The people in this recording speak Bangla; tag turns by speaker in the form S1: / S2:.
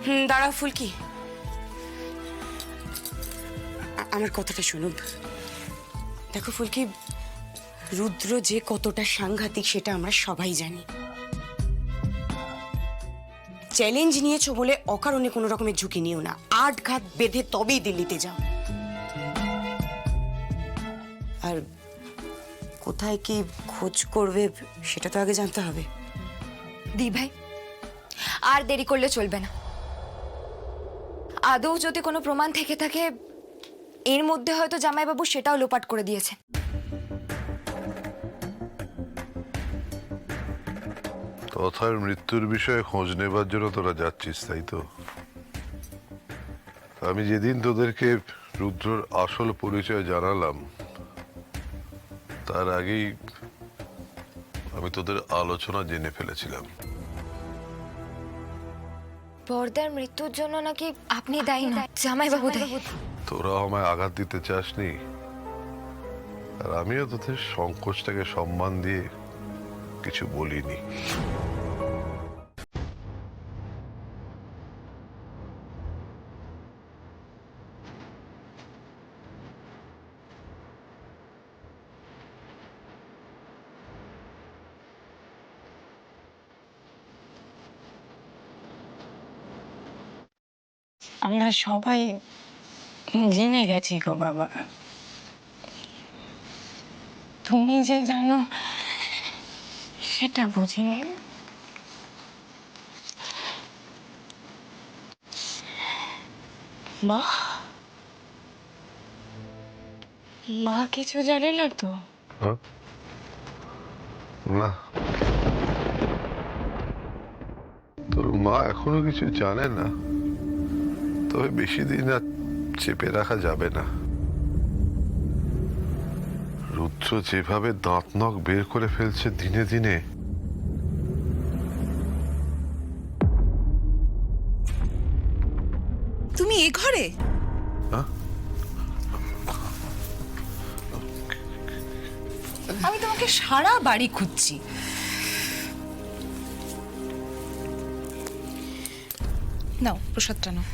S1: দাঁড়াও ফুলকি, আমার কথাটা শুনুন। দেখো ফুলকি, রুদ্র যে কতটা সাংঘাতিক সেটা আমরা সবাই জানি। চ্যালেঞ্জ নিয়েছো বলে অকারণে কোনো রকমের ঝুঁকি নিও না। আট ঘাত বেঁধে তবেই দিল্লিতে যাও। আর কোথায় কি খোঁজ করবে সেটা তো আগে জানতে হবে।
S2: দি ভাই, আর দেরি করলে চলবে না। আদৌ যদি কোনো প্রমাণ থেকে থাকে, এর মধ্যে হয়তো জামাইবাবু সেটাও লোপাট করে দিয়েছে।
S3: তথার মৃত্যুর বিষয়ে খোঁজ নেবার জন্য তোরা যাচ্ছিস, তাই তো? আমি যেদিন তোদেরকে রুদ্রর আসল পরিচয় জানালাম, তার আগেই আমি তোদের আলোচনা জেনে ফেলেছিলাম।
S2: বরদার মৃত্যুর জন্য নাকি আপনি দায়ী না, জামাইবাবু দায়ী।
S3: তোরা আমায় আঘাত দিতে চাসনি, আর আমিও তোদের সংকোচটাকে সম্মান দিয়ে কিছু বলিনি।
S4: আমরা সবাই জেনে গেছি গো বাবা। তুমি যে জানো সেটা বুঝিনি। মা, মা কিছু জানে না তো?
S3: হ্যাঁ? না, তোর মা এখনো কিছু জানে না, তবে বেশি দিন আর চেপে রাখা যাবে না। রুদ্র যেভাবে দাঁত নখ বের করে ফেলছে দিনে দিনে,
S5: তুমি এ ঘরে?
S3: হ্যাঁ?
S5: আমি তোমাকে সারা বাড়ি খুঁজছি। নাও প্রসাদটা নাও।